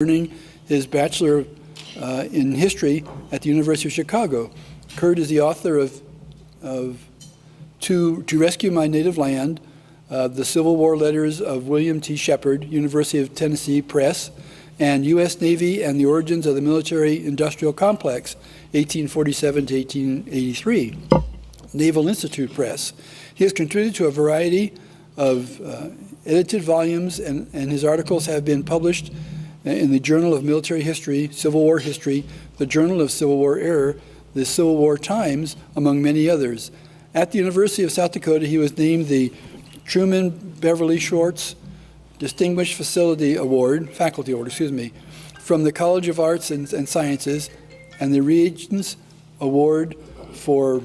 earning his Bachelor in History at the University of Chicago. Kurt is the author of To Rescue My Native Land, the Civil War Letters of William T. Shepard, University of Tennessee Press, and U.S. Navy and the Origins of the Military-Industrial Complex, 1847 to 1883, Naval Institute Press. He has contributed to a variety of edited volumes, and his articles have been published in the Journal of Military History, Civil War History, the Journal of Civil War Era, the Civil War Times, among many others. At the University of South Dakota, he was named the Truman Beverly Shorts Distinguished Faculty Award, from the College of Arts and Sciences, and the Regents Award for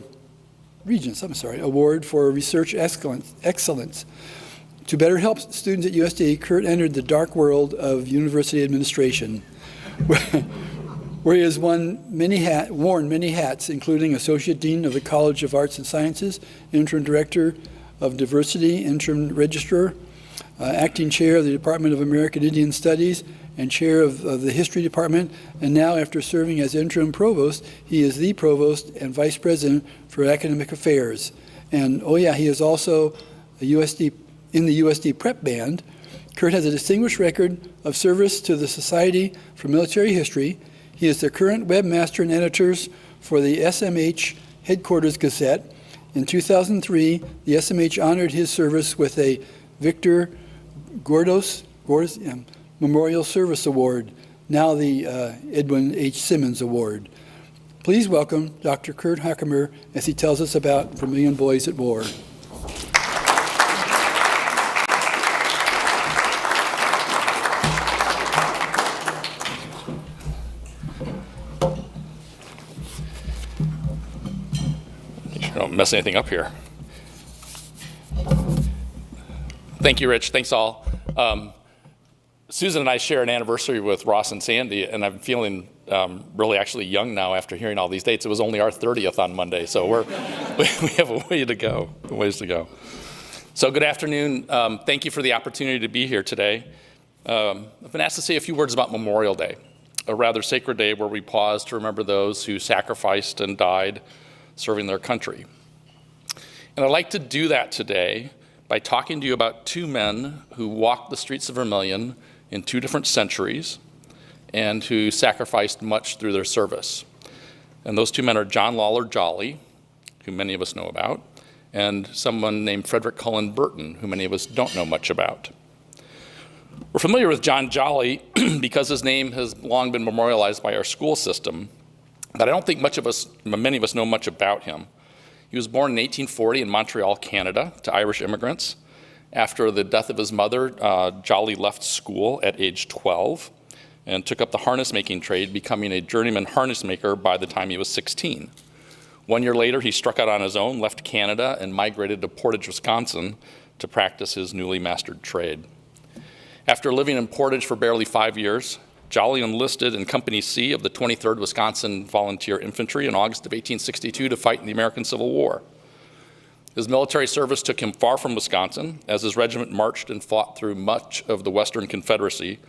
Research Excellence. To better help students at USD, Kurt entered the dark world of university administration, where he has worn many hats, including Associate Dean of the College of Arts and Sciences, Interim Director of Diversity, Interim Registrar, Acting Chair of the Department of American Indian Studies, and Chair of the History Department. And now, after serving as Interim Provost, he is the Provost and Vice President for Academic Affairs. And he is also in the USD Prep Band. Kurt has a distinguished record of service to the Society for Military History. He is the current webmaster and editor for the SMH Headquarters Gazette. In 2003, the SMH honored his service with a Victor Gordos Memorial Service Award, now the Edwin H. Simmons Award. Please welcome Dr. Kurt Hackemer as he tells us about Vermillion Boys at War. Don't mess anything up here. Thank you, Rich. Thanks, all. Susan and I share an anniversary with Ross and Sandy, and I'm feeling really actually young now after hearing all these dates. It was only our 30th on Monday, so we have a ways to go. So good afternoon. Thank you for the opportunity to be here today. I've been asked to say a few words about Memorial Day, a rather sacred day where we pause to remember those who sacrificed and died serving their country. And I'd like to do that today by talking to you about two men who walked the streets of Vermillion in two different centuries and who sacrificed much through their service. And those two men are John Lawler Jolly, who many of us know about, and someone named Frederick Cullen Burton, who many of us don't know much about. We're familiar with John Jolly because his name has long been memorialized by our school system, but I don't think many of us know much about him. He was born in 1840 in Montreal, Canada, to Irish immigrants. After the death of his mother, Jolly left school at age 12 and took up the harness making trade, becoming a journeyman harness maker by the time he was 16. 1 year later, he struck out on his own, left Canada, and migrated to Portage, Wisconsin to practice his newly mastered trade. After living in Portage for barely 5 years, Jolly enlisted in Company C of the 23rd Wisconsin Volunteer Infantry in August of 1862 to fight in the American Civil War. His military service took him far from Wisconsin as his regiment marched and fought through much of the Western Confederacy,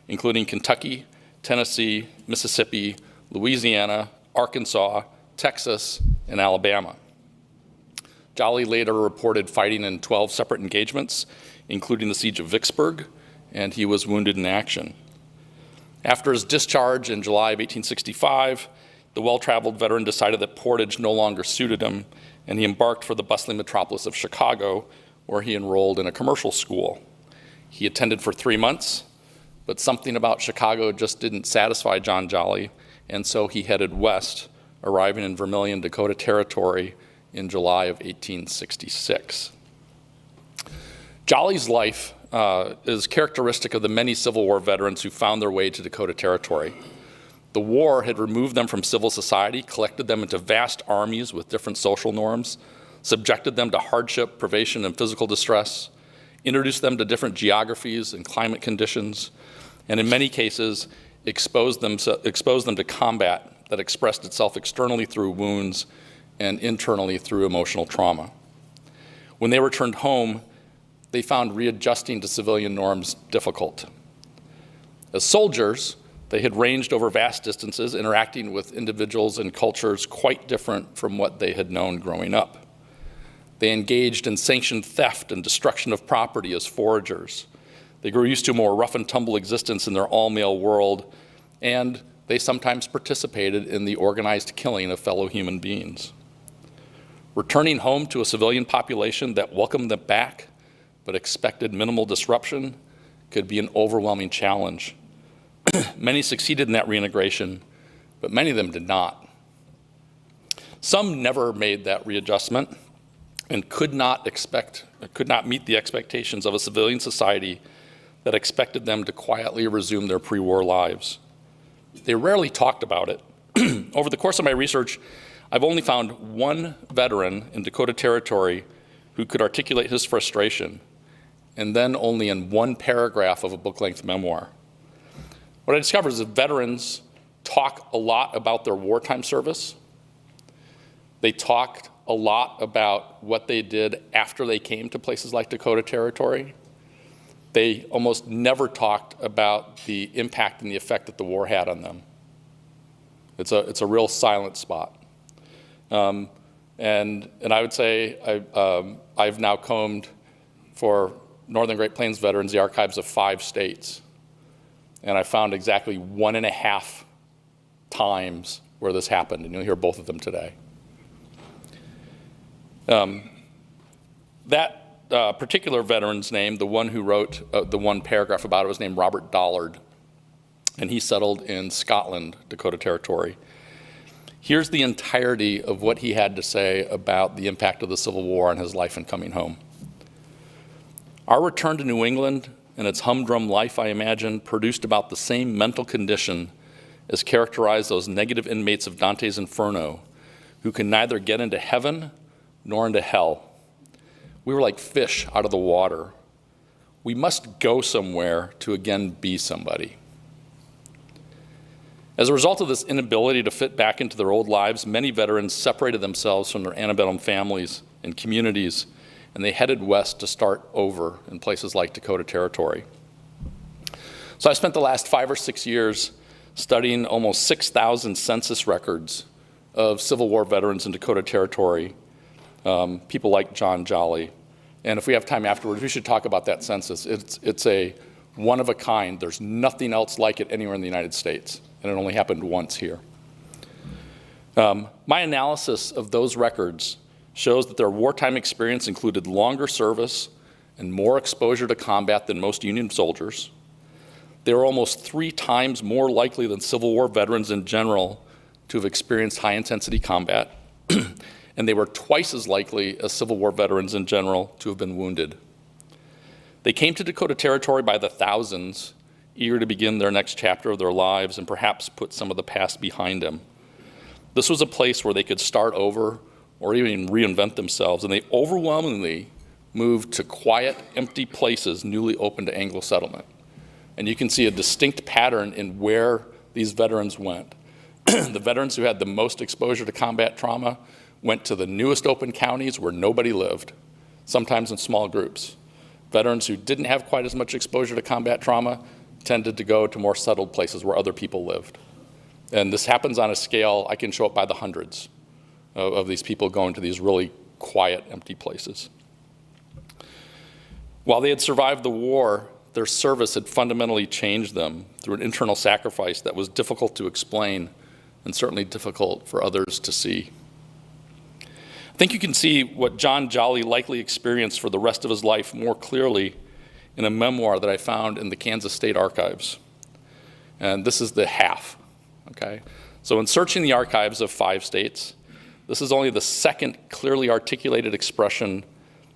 including Kentucky, Tennessee, Mississippi, Louisiana, Arkansas, Texas, and Alabama. Jolly later reported fighting in 12 separate engagements, including the Siege of Vicksburg, and he was wounded in action. After his discharge in July of 1865, the well-traveled veteran decided that Portage no longer suited him, and he embarked for the bustling metropolis of Chicago, where he enrolled in a commercial school. He attended for 3 months, but something about Chicago just didn't satisfy John Jolly, and so he headed west, arriving in Vermillion, Dakota Territory in July of 1866. Jolly's life is characteristic of the many Civil War veterans who found their way to Dakota Territory. The war had removed them from civil society, collected them into vast armies with different social norms, subjected them to hardship, privation, and physical distress, introduced them to different geographies and climate conditions, and in many cases exposed them to combat that expressed itself externally through wounds and internally through emotional trauma. When they returned home, they found readjusting to civilian norms difficult. As soldiers, they had ranged over vast distances, interacting with individuals and cultures quite different from what they had known growing up. They engaged in sanctioned theft and destruction of property as foragers. They grew used to a more rough and tumble existence in their all-male world, and they sometimes participated in the organized killing of fellow human beings. Returning home to a civilian population that welcomed them back but expected minimal disruption could be an overwhelming challenge. Many succeeded in that reintegration, but many of them did not. Some never made that readjustment and could not meet the expectations of a civilian society that expected them to quietly resume their pre-war lives. They rarely talked about it. Over the course of my research, I've only found one veteran in Dakota Territory who could articulate his frustration, and then only in one paragraph of a book-length memoir. What I discovered is that veterans talk a lot about their wartime service. They talked a lot about what they did after they came to places like Dakota Territory. They almost never talked about the impact and the effect that the war had on them. It's a real silent spot. And I would say I've now combed for Northern Great Plains veterans the archives of 5 states. And I found exactly 1.5 times where this happened, and you'll hear both of them today. That particular veteran's name, the one who wrote the one paragraph about it, was named Robert Dollard, and he settled in Scotland, Dakota Territory. Here's the entirety of what he had to say about the impact of the Civil War on his life and coming home. Our return to New England and its humdrum life, I imagine, produced about the same mental condition as characterized those negative inmates of Dante's Inferno, who can neither get into heaven nor into hell. We were like fish out of the water. We must go somewhere to again be somebody. As a result of this inability to fit back into their old lives, many veterans separated themselves from their antebellum families and communities, and they headed west to start over in places like Dakota Territory. So I spent the last 5 or 6 years studying almost 6,000 census records of Civil War veterans in Dakota Territory, people like John Jolly. And if we have time afterwards, we should talk about that census. It's a one of a kind. There's nothing else like it anywhere in the United States, and it only happened once here. My analysis of those records shows that their wartime experience included longer service and more exposure to combat than most Union soldiers. They were almost 3 times more likely than Civil War veterans in general to have experienced high-intensity combat, and they were twice as likely as Civil War veterans in general to have been wounded. They came to Dakota Territory by the thousands, eager to begin their next chapter of their lives and perhaps put some of the past behind them. This was a place where they could start over or even reinvent themselves, and they overwhelmingly moved to quiet, empty places newly opened to Anglo settlement. And you can see a distinct pattern in where these veterans went. The veterans who had the most exposure to combat trauma went to the newest open counties where nobody lived, sometimes in small groups. Veterans who didn't have quite as much exposure to combat trauma tended to go to more settled places where other people lived. And this happens on a scale, I can show it by the hundreds of these people going to these really quiet, empty places. While they had survived the war, their service had fundamentally changed them through an internal sacrifice that was difficult to explain and certainly difficult for others to see. I think you can see what John Jolly likely experienced for the rest of his life more clearly in a memoir that I found in the Kansas State Archives. And this is the half, okay? So in searching the archives of 5 states, this is only the second clearly articulated expression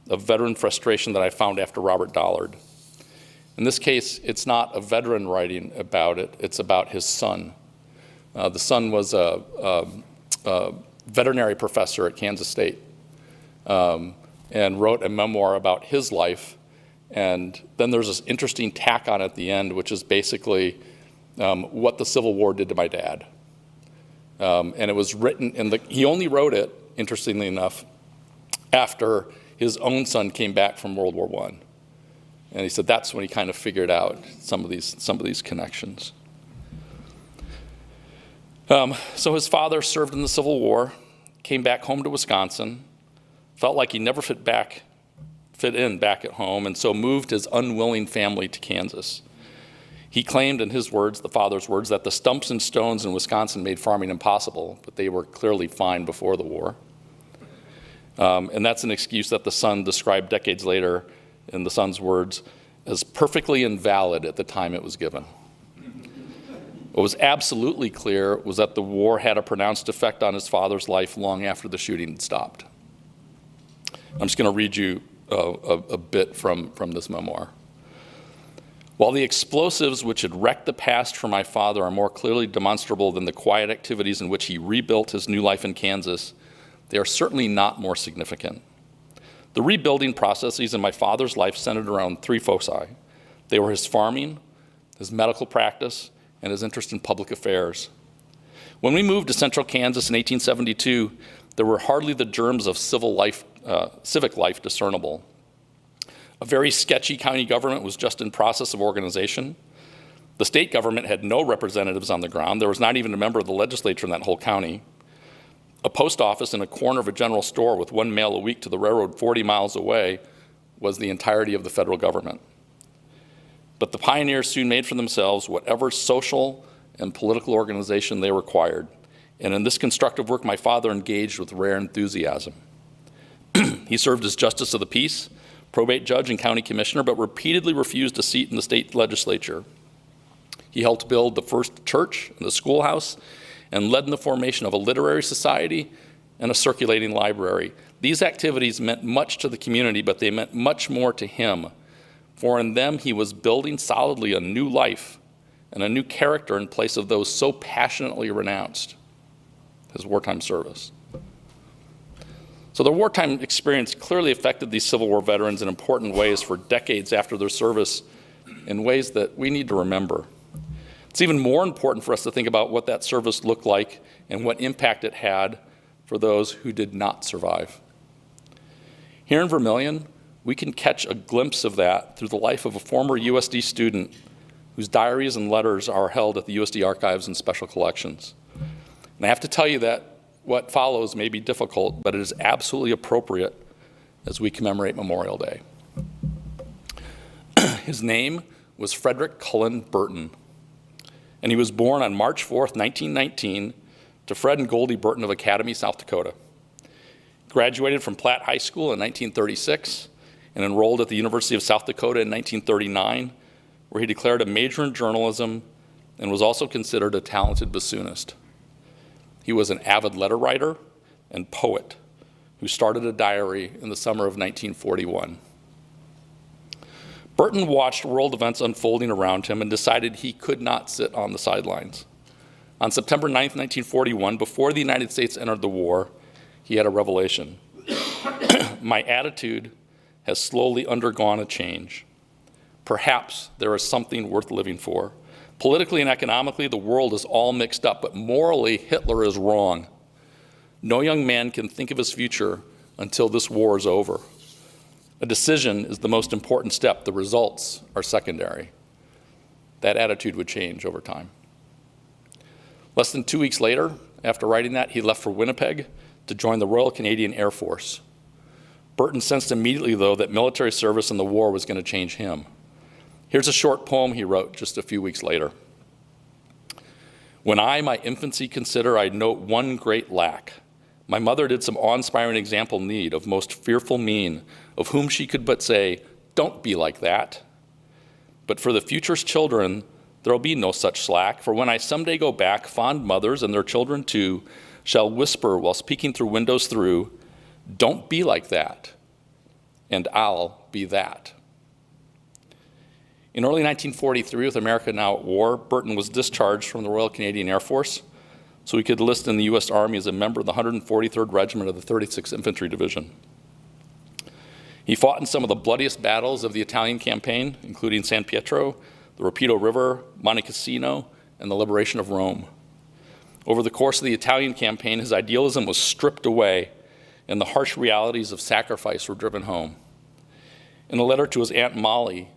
of veteran frustration that I found after Robert Dollard. In this case, it's not a veteran writing about it, it's about his son. The son was a veterinary professor at Kansas State and wrote a memoir about his life. And then there's this interesting tack on at the end, which is basically what the Civil War did to my dad. And it was written he only wrote it, interestingly enough, after his own son came back from World War I. And he said that's when he kind of figured out some of these connections. So his father served in the Civil War, came back home to Wisconsin, felt like he never fit in back at home, and so moved his unwilling family to Kansas. He claimed, in his words, the father's words, that the stumps and stones in Wisconsin made farming impossible, but they were clearly fine before the war. And that's an excuse that the son described decades later, in the son's words, as perfectly invalid at the time it was given. What was absolutely clear was that the war had a pronounced effect on his father's life long after the shooting had stopped. I'm just going to read you a bit from this memoir. While the explosives which had wrecked the past for my father are more clearly demonstrable than the quiet activities in which he rebuilt his new life in Kansas, they are certainly not more significant. The rebuilding processes in my father's life centered around three foci. They were his farming, his medical practice, and his interest in public affairs. When we moved to central Kansas in 1872, there were hardly the germs of civic life discernible. A very sketchy county government was just in process of organization. The state government had no representatives on the ground. There was not even a member of the legislature in that whole county. A post office in a corner of a general store with one mail a week to the railroad 40 miles away was the entirety of the federal government. But the pioneers soon made for themselves whatever social and political organization they required. And in this constructive work, my father engaged with rare enthusiasm. He served as justice of the peace, probate judge, and county commissioner, but repeatedly refused a seat in the state legislature. He helped build the first church and the schoolhouse and led in the formation of a literary society and a circulating library. These activities meant much to the community, but they meant much more to him. For in them, he was building solidly a new life and a new character in place of those so passionately renounced, his wartime service. So the wartime experience clearly affected these Civil War veterans in important ways for decades after their service, in ways that we need to remember. It's even more important for us to think about what that service looked like and what impact it had for those who did not survive. Here in Vermillion, we can catch a glimpse of that through the life of a former USD student whose diaries and letters are held at the USD archives and special collections. And I have to tell you that what follows may be difficult, but it is absolutely appropriate as we commemorate Memorial Day. His name was Frederick Cullen Burton, and he was born on March 4th, 1919, to Fred and Goldie Burton of Academy, South Dakota. Graduated from Platt High School in 1936 and enrolled at the University of South Dakota in 1939, where he declared a major in journalism and was also considered a talented bassoonist. He was an avid letter writer and poet who started a diary in the summer of 1941. Burton watched world events unfolding around him and decided he could not sit on the sidelines. On September 9th, 1941, before the United States entered the war, he had a revelation. My attitude has slowly undergone a change. Perhaps there is something worth living for. Politically and economically, the world is all mixed up, but morally, Hitler is wrong. No young man can think of his future until this war is over. A decision is the most important step. The results are secondary. That attitude would change over time. Less than 2 weeks later, after writing that, he left for Winnipeg to join the Royal Canadian Air Force. Burton sensed immediately, though, that military service in the war was going to change him. Here's a short poem he wrote just a few weeks later. When I my infancy consider, I note one great lack. My mother did some awe-inspiring example need of most fearful mien, of whom she could but say, don't be like that. But for the future's children, there'll be no such slack, for when I someday go back, fond mothers and their children too shall whisper while peeking through windows through, don't be like that, and I'll be that. In early 1943, with America now at war, Burton was discharged from the Royal Canadian Air Force so he could enlist in the U.S. Army as a member of the 143rd Regiment of the 36th Infantry Division. He fought in some of the bloodiest battles of the Italian campaign, including San Pietro, the Rapido River, Monte Cassino, and the liberation of Rome. Over the course of the Italian campaign, his idealism was stripped away and the harsh realities of sacrifice were driven home. In a letter to his Aunt Molly,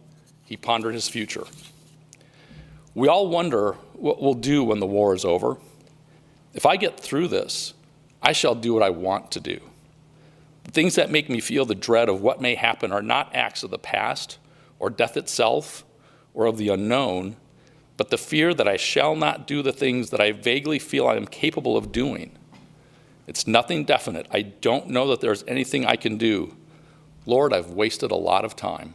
He pondered his future. We all wonder what we'll do when the war is over. If I get through this, I shall do what I want to do. The things that make me feel the dread of what may happen are not acts of the past or death itself or of the unknown, but the fear that I shall not do the things that I vaguely feel I am capable of doing. It's nothing definite. I don't know that there's anything I can do. Lord, I've wasted a lot of time.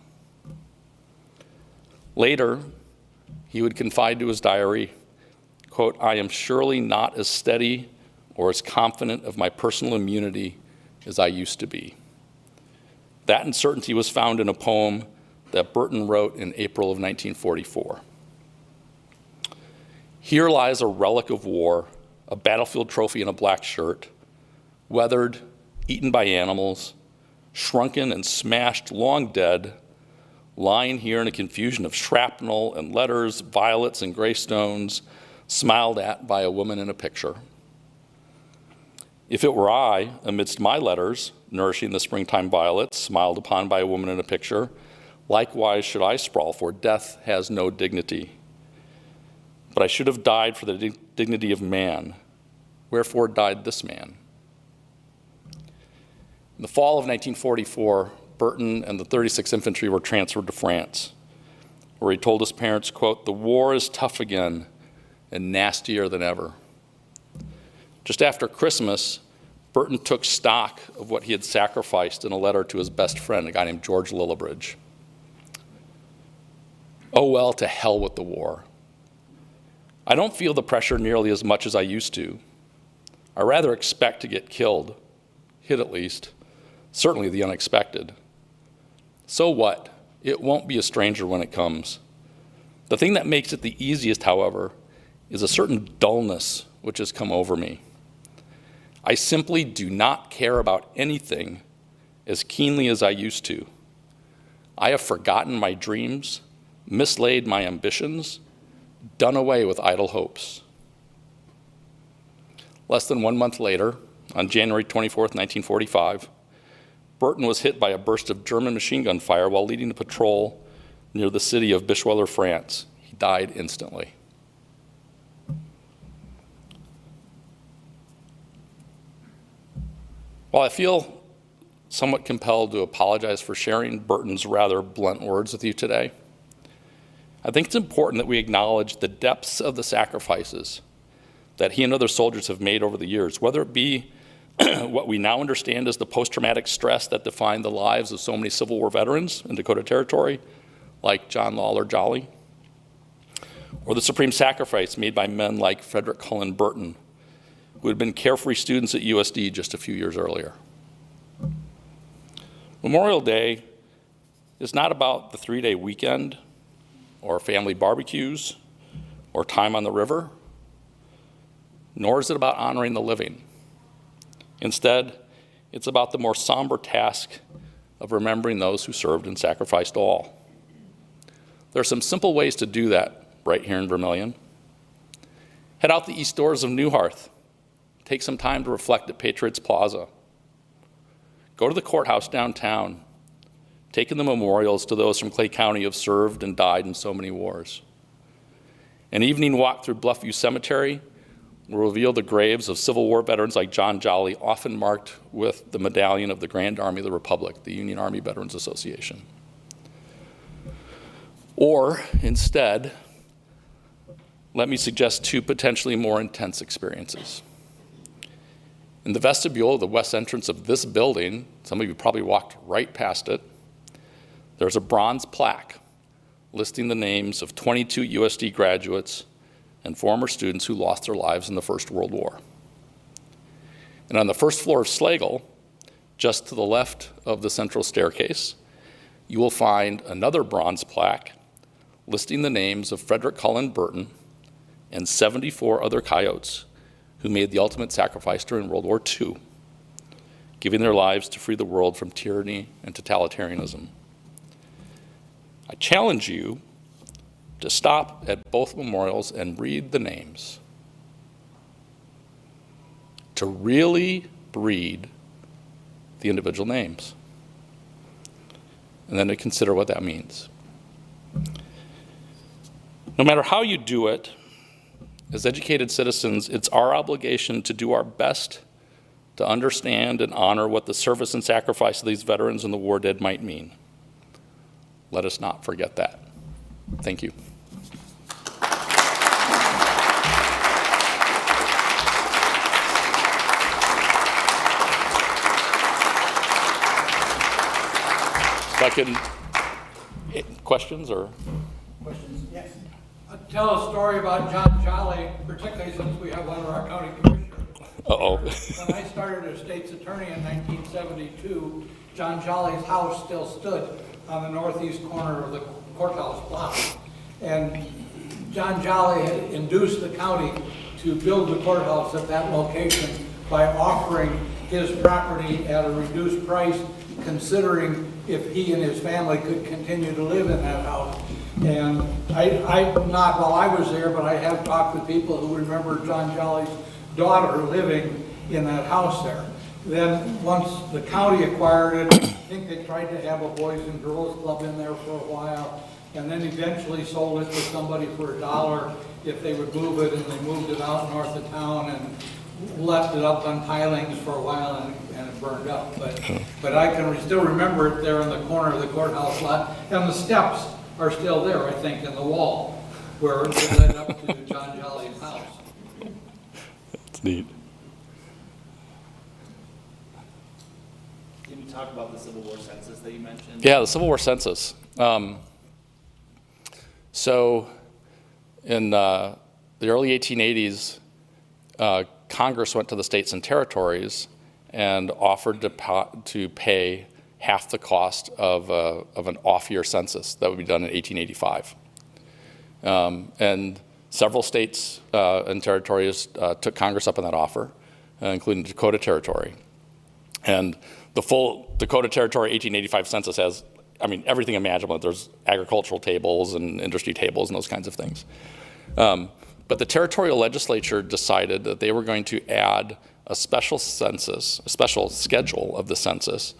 Later, he would confide to his diary, quote, I am surely not as steady or as confident of my personal immunity as I used to be. That uncertainty was found in a poem that Burton wrote in April of 1944. Here lies a relic of war, a battlefield trophy in a black shirt, weathered, eaten by animals, shrunken and smashed, long dead, lying here in a confusion of shrapnel and letters, violets and gravestones, smiled at by a woman in a picture. If it were I, amidst my letters, nourishing the springtime violets, smiled upon by a woman in a picture, likewise should I sprawl, for death has no dignity. But I should have died for the dignity of man. Wherefore died this man? In the fall of 1944, Burton and the 36th Infantry were transferred to France, where he told his parents, quote, the war is tough again and nastier than ever. Just after Christmas, Burton took stock of what he had sacrificed in a letter to his best friend, a guy named George Lillibridge. Oh well, to hell with the war. I don't feel the pressure nearly as much as I used to. I rather expect to get killed, hit at least, certainly the unexpected. So what? It won't be a stranger when it comes. The thing that makes it the easiest, however, is a certain dullness which has come over me. I simply do not care about anything as keenly as I used to. I have forgotten my dreams, mislaid my ambitions, done away with idle hopes. Less than 1 month later, on January 24th, 1945, Burton was hit by a burst of German machine gun fire while leading a patrol near the city of Bischweiler, France. He died instantly. While I feel somewhat compelled to apologize for sharing Burton's rather blunt words with you today, I think it's important that we acknowledge the depths of the sacrifices that he and other soldiers have made over the years, whether it be what we now understand as the post-traumatic stress that defined the lives of so many Civil War veterans in Dakota Territory, like John Lawler Jolly, or the supreme sacrifice made by men like Frederick Cullen Burton, who had been carefree students at USD just a few years earlier. Memorial Day is not about the 3-day weekend or family barbecues or time on the river, nor is it about honoring the living. Instead, it's about the more somber task of remembering those who served and sacrificed all. There are some simple ways to do that right here in Vermillion. Head out the east doors of Newharth. Take some time to reflect at Patriots Plaza. Go to the courthouse downtown. Take in the memorials to those from Clay County who have served and died in so many wars. An evening walk through Bluffview Cemetery will reveal the graves of Civil War veterans like John Jolly, often marked with the medallion of the Grand Army of the Republic, the Union Army Veterans Association. Or, instead, let me suggest two potentially more intense experiences. In the vestibule of the west entrance of this building, some of you probably walked right past it, there's a bronze plaque listing the names of 22 USD graduates and former students who lost their lives in the First World War. And on the first floor of Slagle, just to the left of the central staircase, you will find another bronze plaque listing the names of Frederick Cullen Burton and 74 other coyotes who made the ultimate sacrifice during World War II, giving their lives to free the world from tyranny and totalitarianism. I challenge you to stop at both memorials and read the names, to really read the individual names, and then to consider what that means. No matter how you do it, as educated citizens, it's our obligation to do our best to understand and honor what the service and sacrifice of these veterans and the war dead might mean. Let us not forget that. Thank you. If I can, questions or? Questions? Yes. Tell a story about John Jolly, particularly since we have one of our county commissioners. Uh-oh. When I started as state's attorney in 1972, John Jolly's house still stood on the northeast corner of the courthouse block. And John Jolly had induced the county to build the courthouse at that location by offering his property at a reduced price, considering if he and his family could continue to live in that house. And I'm not while I was there, but I have talked with people who remember John Jolly's daughter living in that house there. Then once the county acquired it, I think they tried to have a Boys and Girls Club in there for a while, and then eventually sold it to somebody for $1 if they would move it, and they moved it out north of town and left it up on pilings for a while, and it burned up. But I can still remember it there in the corner of the courthouse lot, and the steps are still there, I think, in the wall where it led up to John Jolly's house. That's neat. Can you talk about the Civil War census that you mentioned? Yeah, the Civil War census. So in the early 1880s, Congress went to the states and territories and offered to pay half the cost of an off-year census that would be done in 1885. And several states and territories took Congress up on that offer, including Dakota Territory. And the full Dakota Territory 1885 census has, I mean, everything imaginable. There's agricultural tables and industry tables and those kinds of things. But the territorial legislature decided that they were going to add a special census, a special schedule of the census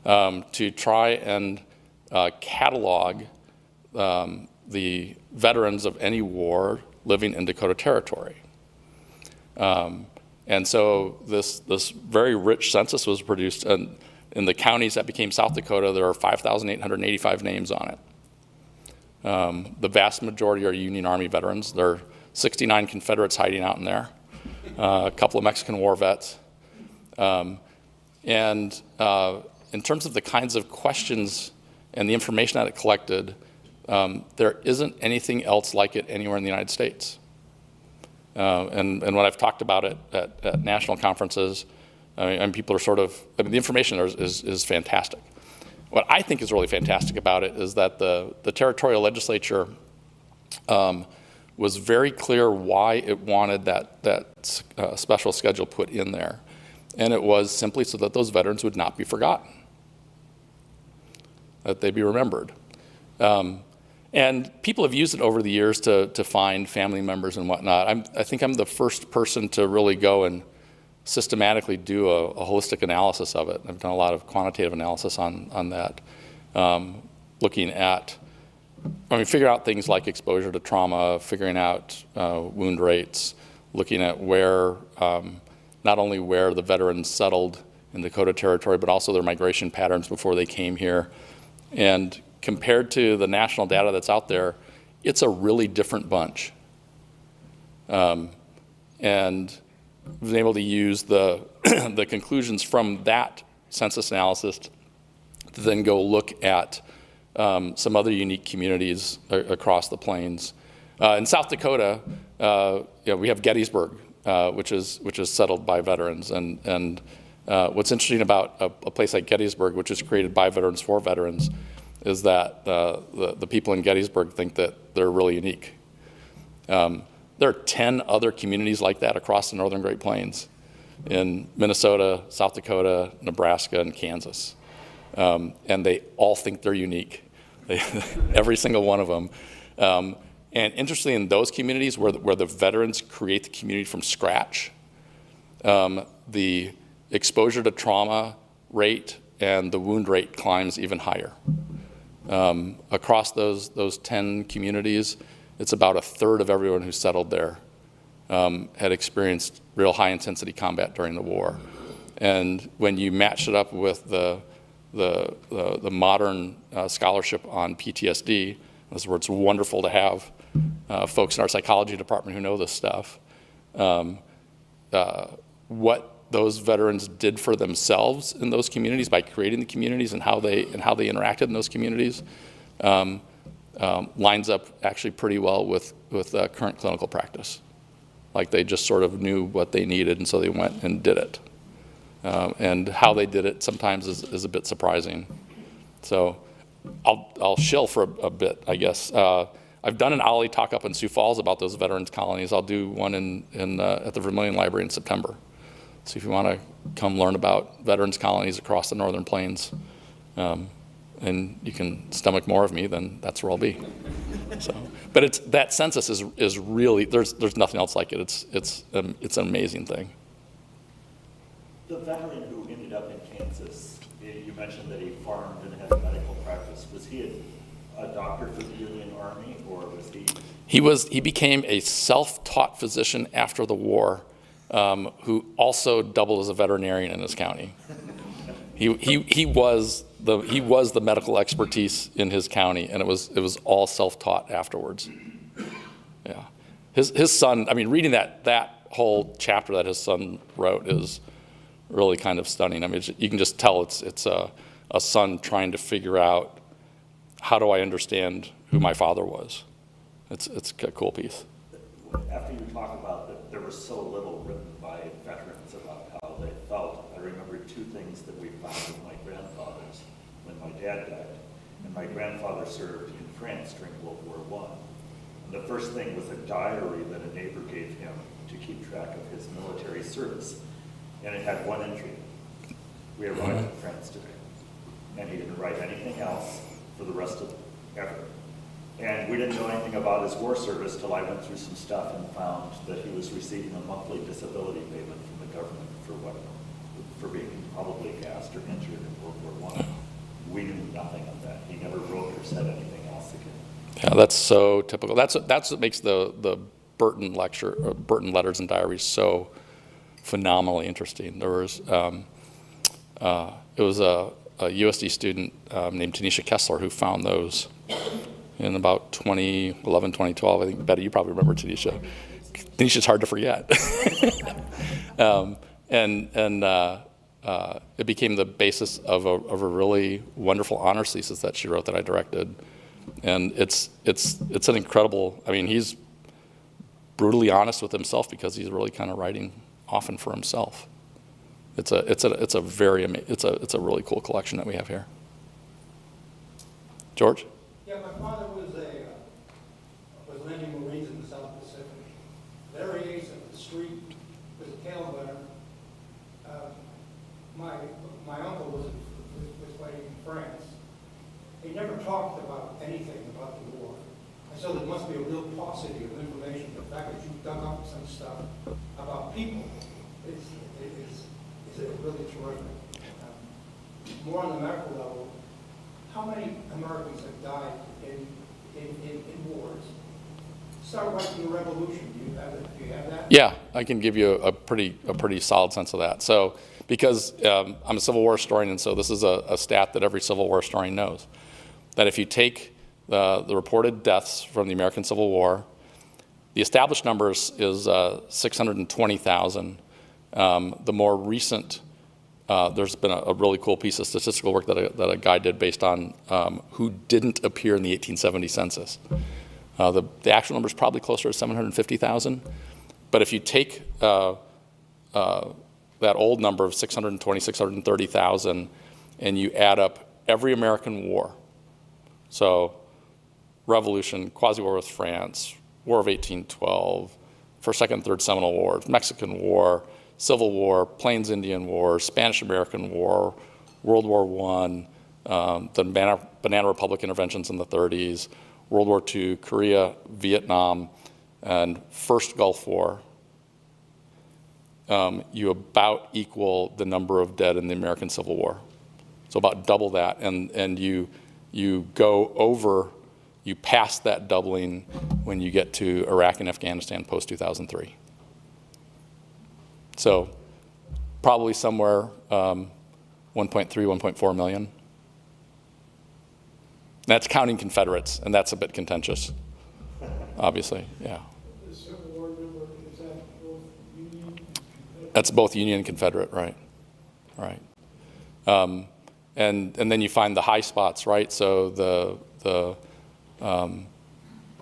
to try and catalog the veterans of any war living in Dakota Territory. And so this very rich census was produced, and in the counties that became South Dakota, there are 5,885 names on it. The vast majority are Union Army veterans. There are 69 Confederates hiding out in there, a couple of Mexican War vets. And in terms of the kinds of questions and the information that it collected, there isn't anything else like it anywhere in the United States. And when I've talked about it at national conferences, and people are sort of, I mean, the information is fantastic. What I think is really fantastic about it is that the territorial legislature was very clear why it wanted that special schedule put in there. And it was simply so that those veterans would not be forgotten, that they'd be remembered. And people have used it over the years to find family members and whatnot. I think I'm the first person to really go and systematically do a holistic analysis of it. I've done a lot of quantitative analysis on that, looking at, figuring out things like exposure to trauma, figuring out wound rates, looking at where, not only where the veterans settled in Dakota Territory, but also their migration patterns before they came here. And compared to the national data that's out there, it's a really different bunch. And we've been able to use the, the conclusions from that census analysis to then go look at some other unique communities across the plains. In South Dakota, we have Gettysburg, which is settled by veterans. And what's interesting about a place like Gettysburg, which is created by veterans for veterans, is that the people in Gettysburg think that they're really unique. There are 10 other communities like that across the northern Great Plains in Minnesota, South Dakota, Nebraska, and Kansas. And they all think they're unique, every single one of them. And interestingly, in those communities where the veterans create the community from scratch, the exposure to trauma rate and the wound rate climbs even higher. Across those 10 communities, it's about a third of everyone who settled there had experienced real high-intensity combat during the war. And when you match it up with the modern scholarship on PTSD, this is where it's wonderful to have folks in our psychology department who know this stuff, what those veterans did for themselves in those communities by creating the communities and how they interacted in those communities lines up actually pretty well with current clinical practice. Like they just sort of knew what they needed, and so they went and did it. And how they did it sometimes is a bit surprising. So I'll shill for a bit, I guess. I've done an OLLI talk up in Sioux Falls about those veterans colonies. I'll do one at the Vermillion Library in September. So if you want to come learn about veterans colonies across the Northern Plains, and you can stomach more of me, then that's where I'll be. So, but that census is really, there's nothing else like it. It's an amazing thing. The veteran who ended up in Kansas, you mentioned that he farmed and had a medical practice. Was he a doctor for the Union Army, or was he? He became a self-taught physician after the war, who also doubled as a veterinarian in his county. He was the medical expertise in his county, and it was all self-taught afterwards. Yeah, his son. I mean, reading that whole chapter that his son wrote is really kind of stunning. I mean, you can just tell it's a son trying to figure out, how do I understand who my father was. It's a cool piece. After you talk about that, there was so little written by veterans about how they felt. I remember two things that we found with my grandfathers when my dad died. And my grandfather served in France during World War I. And the first thing was a diary that a neighbor gave him to keep track of his military service. And it had one entry: we arrived in France today. And he didn't write anything else for the rest of ever. And we didn't know anything about his war service till I went through some stuff and found that he was receiving a monthly disability payment from the government for being probably gassed or injured in World War I. We knew nothing of that. He never wrote or said anything else again. Yeah, that's so typical. That's what makes the Burton letters and diaries so phenomenally interesting. There was it was a USD student named Tanisha Kessler who found those in about 2011, 2012. I think, Betty, you probably remember Tanisha. Tanisha's hard to forget. It became the basis of a really wonderful honors thesis that she wrote that I directed. And it's an incredible, I mean, he's brutally honest with himself because he's really kind of writing often for himself. It's a really cool collection that we have here. George? Yeah, my father was landing Marines in the South Pacific. Larry Ace up the street was a tail gunner. My uncle was fighting in France. He never talked about anything about the war. And so there must be a real paucity of information. The fact that you dug up some stuff about people is really terrific. More on the macro level, how many Americans have died in wars? Start writing the revolution. Do you have that? Yeah, I can give you a pretty solid sense of that. So, because I'm a Civil War historian, and so this is a stat that every Civil War historian knows, that if you take the reported deaths from the American Civil War, the established numbers is 620,000. The more recent, there's been a really cool piece of statistical work that a guy did based on who didn't appear in the 1870 census. The actual number is probably closer to 750,000. But if you take that old number of 620, 630,000, and you add up every American war, so Revolution, Quasi-War with France, War of 1812, First, Second, Third Seminole Wars, Mexican War, Civil War, Plains Indian War, Spanish-American War, World War I, the Banana Republic interventions in the 30s, World War II, Korea, Vietnam, and First Gulf War, you about equal the number of dead in the American Civil War. So about double that, and you go over You pass that doubling when you get to Iraq and Afghanistan post-2003. So probably somewhere 1.3, 1.4 million. That's counting Confederates, and that's a bit contentious, obviously, yeah. The Civil War number, is that both Union and Confederate? That's both Union and Confederate, right, right. And then you find the high spots, right? So the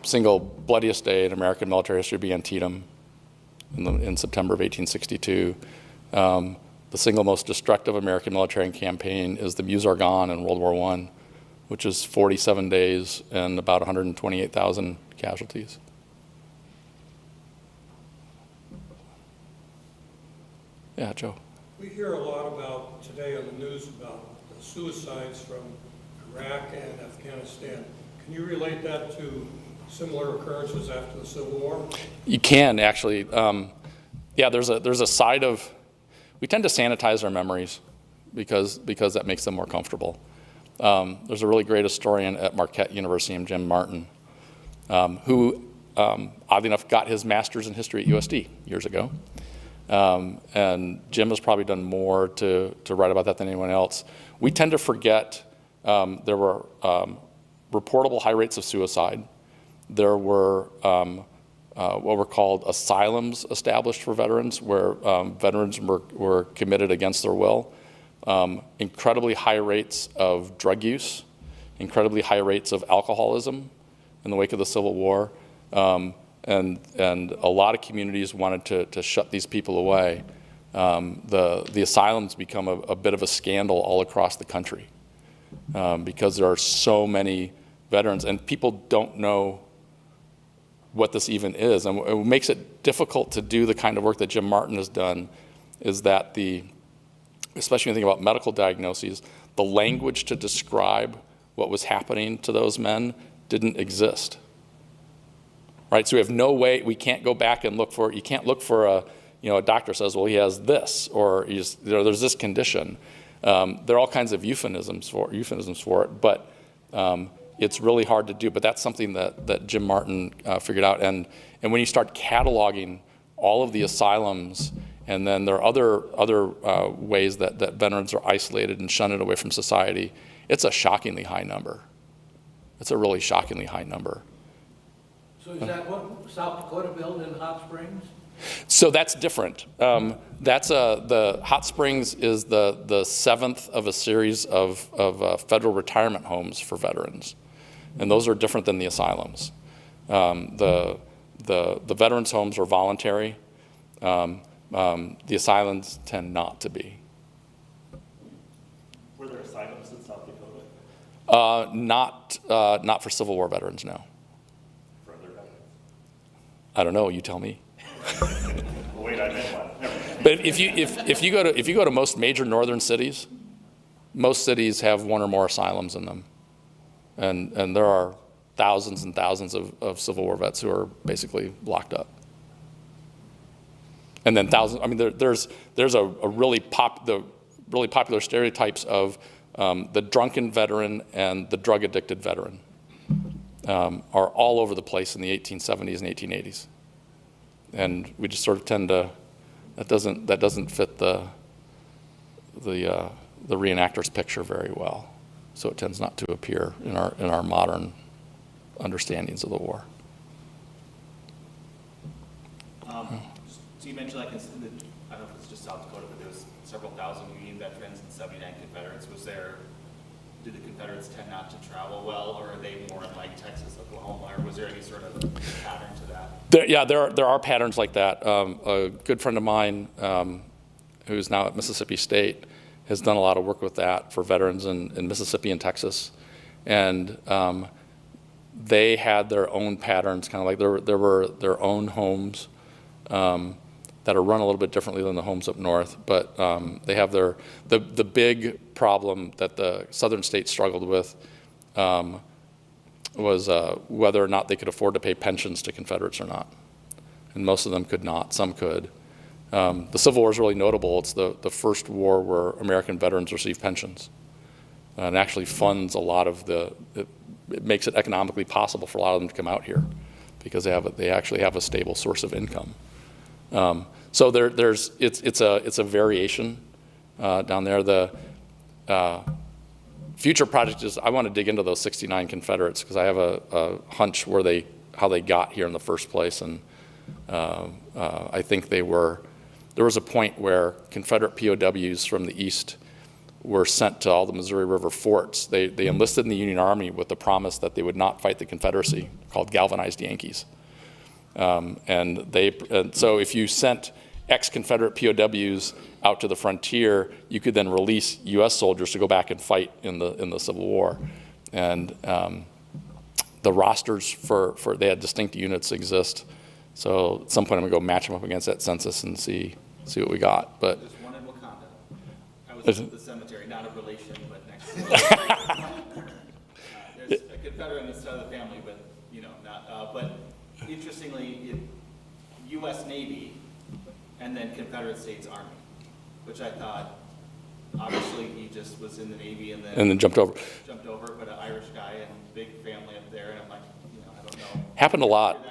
single bloodiest day in American military history began Antietam in September of 1862. The single most destructive American military campaign is the Meuse-Argonne in World War I, which is 47 days and about 128,000 casualties. Yeah, Joe. We hear a lot about today on the news about the suicides from Iraq and Afghanistan. Can you relate that to similar occurrences after the Civil War? You can actually. Yeah, there's a side of, we tend to sanitize our memories because that makes them more comfortable. There's a really great historian at Marquette University named Jim Martin, who, oddly enough, got his master's in history at USD years ago. And Jim has probably done more to write about that than anyone else. We tend to forget there were reportable high rates of suicide. There were what were called asylums established for veterans, where veterans were committed against their will. Incredibly high rates of drug use, incredibly high rates of alcoholism in the wake of the Civil War. And a lot of communities wanted to shut these people away. The asylums become a bit of a scandal all across the country because there are so many veterans, and people don't know what this even is. And what makes it difficult to do the kind of work that Jim Martin has done is that especially when you think about medical diagnoses, the language to describe what was happening to those men didn't exist. Right, so we have no way, we can't go back and look for, you can't look for a doctor says, well, he has this, or there's this condition. There are all kinds of euphemisms for it, but it's really hard to do. But that's something that Jim Martin figured out. And when you start cataloging all of the asylums, and then there are other ways that veterans are isolated and shunted away from society, it's a shockingly high number. It's a really shockingly high number. So is that what South Dakota built in Hot Springs? So that's different. The Hot Springs is the seventh of a series of federal retirement homes for veterans, and those are different than the asylums. The veterans' homes are voluntary. The asylums tend not to be. Were there asylums in South Dakota? Not for Civil War veterans, no. For other veterans? I don't know. You tell me. Well, wait, I meant one. But if you go to most major northern cities, most cities have one or more asylums in them, and there are thousands and thousands of Civil War vets who are basically locked up. And then thousands. I mean, there's a really popular stereotypes of the drunken veteran and the drug addicted veteran are all over the place in the 1870s and 1880s. And we just sort of tend to, that doesn't fit the reenactor's picture very well. So it tends not to appear in our modern understandings of the war. So you mentioned, like, I don't know if it's just South Dakota, but there was several thousand Union veterans and 79 Confederates. Did the Confederates tend not to travel well, or are they more in like Texas, Oklahoma, or was there any sort of pattern to that? There are patterns like that. A good friend of mine who's now at Mississippi State has done a lot of work with that for veterans in Mississippi and Texas. And they had their own patterns, kind of like there were their own homes that are run a little bit differently than the homes up north, but they have the big problem that the southern states struggled with was whether or not they could afford to pay pensions to Confederates or not. And most of them could not, some could. The Civil War is really notable. It's the first war where American veterans receive pensions. And actually funds a lot of it makes it economically possible for a lot of them to come out here because they actually have a stable source of income. So it's a variation down there. The future project is I want to dig into those 69 Confederates because I have a hunch how they got here in the first place, and I think there was a point where Confederate POWs from the East were sent to all the Missouri River forts. They enlisted in the Union Army with the promise that they would not fight the Confederacy, called galvanized Yankees. And so if you sent ex-Confederate POWs out to the frontier, you could then release U.S. soldiers to go back and fight in the Civil War. And the rosters they had distinct units exist. So at some point I'm gonna go match them up against that census and see what we got. But There's one in Wakanda. I was at the cemetery, not a relation, but next to the there's a Confederate in the side of the family, but not. But interestingly, U.S. Navy and then Confederate States Army, which I thought, obviously he just was in the Navy and then jumped over. But an Irish guy and big family up there, and I'm like, I don't know. Happened a lot.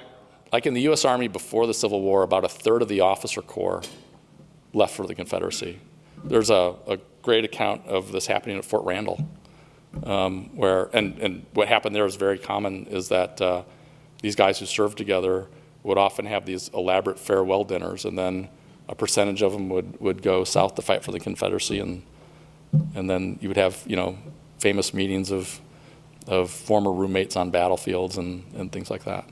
Like in the U.S. Army before the Civil War, about a third of the officer corps left for the Confederacy. There's a great account of this happening at Fort Randall, where what happened there is very common, is that these guys who served together would often have these elaborate farewell dinners, and then a percentage of them would go south to fight for the Confederacy, and then you would have famous meetings of former roommates on battlefields and things like that.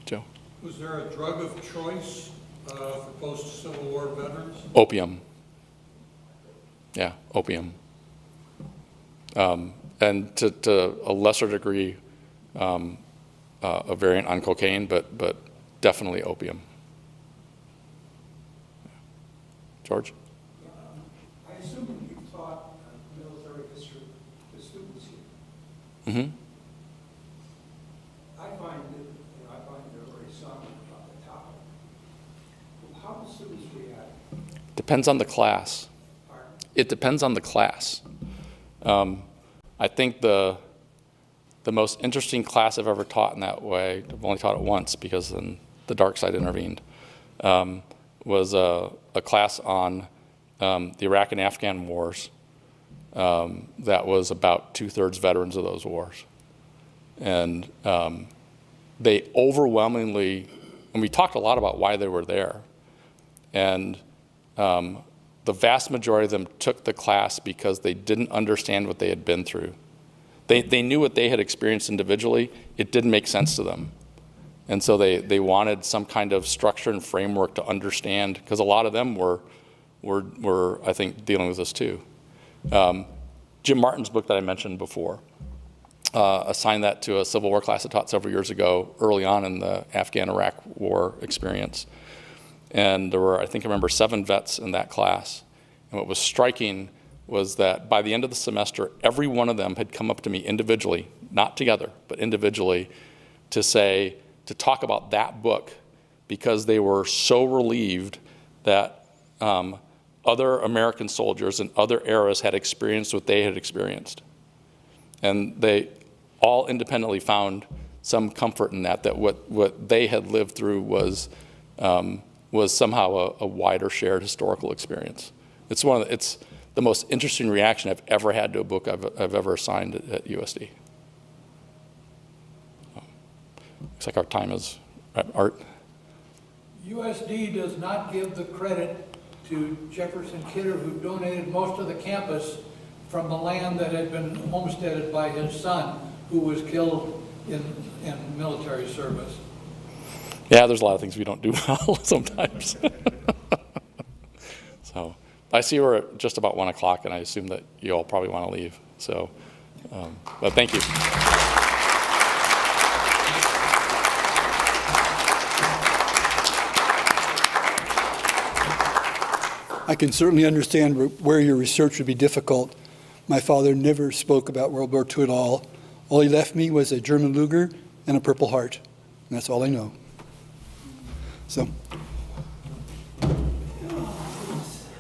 Joe? Was there a drug of choice for post-Civil War veterans? Opium. Yeah, opium. And to a lesser degree, a variant on cocaine, but definitely opium. George? I assume you taught military history to students here. Mm-hmm. I find they're very somber about the topic. How do students react? Depends on the class. Pardon? It depends on the class. I think the most interesting class I've ever taught in that way, I've only taught it once because then the dark side intervened, was a class on the Iraq and Afghan wars that was about 2/3 veterans of those wars. And they overwhelmingly, and we talked a lot about why they were there, and the vast majority of them took the class because they didn't understand what they had been through. They knew what they had experienced individually. It didn't make sense to them. And so they wanted some kind of structure and framework to understand, because a lot of them were I think, dealing with this too. Jim Martin's book that I mentioned before, assigned that to a Civil War class I taught several years ago, early on in the Afghan-Iraq war experience. And there were, I remember 7 vets in that class. And what was striking was that by the end of the semester, every one of them had come up to me individually, not together, but individually, to talk about that book, because they were so relieved that other American soldiers in other eras had experienced what they had experienced. And they all independently found some comfort in that what they had lived through was somehow a wider shared historical experience. It's the most interesting reaction I've ever had to a book I've ever assigned at USD. Looks like our time is Art. USD does not give the credit to Jefferson Kidder, who donated most of the campus from the land that had been homesteaded by his son, who was killed in military service. Yeah, there's a lot of things we don't do well sometimes. So I see we're at just about 1 o'clock, and I assume that you all probably want to leave. So, but thank you. I can certainly understand where your research would be difficult. My father never spoke about World War II at all. All he left me was a German Luger and a Purple Heart. And that's all I know. So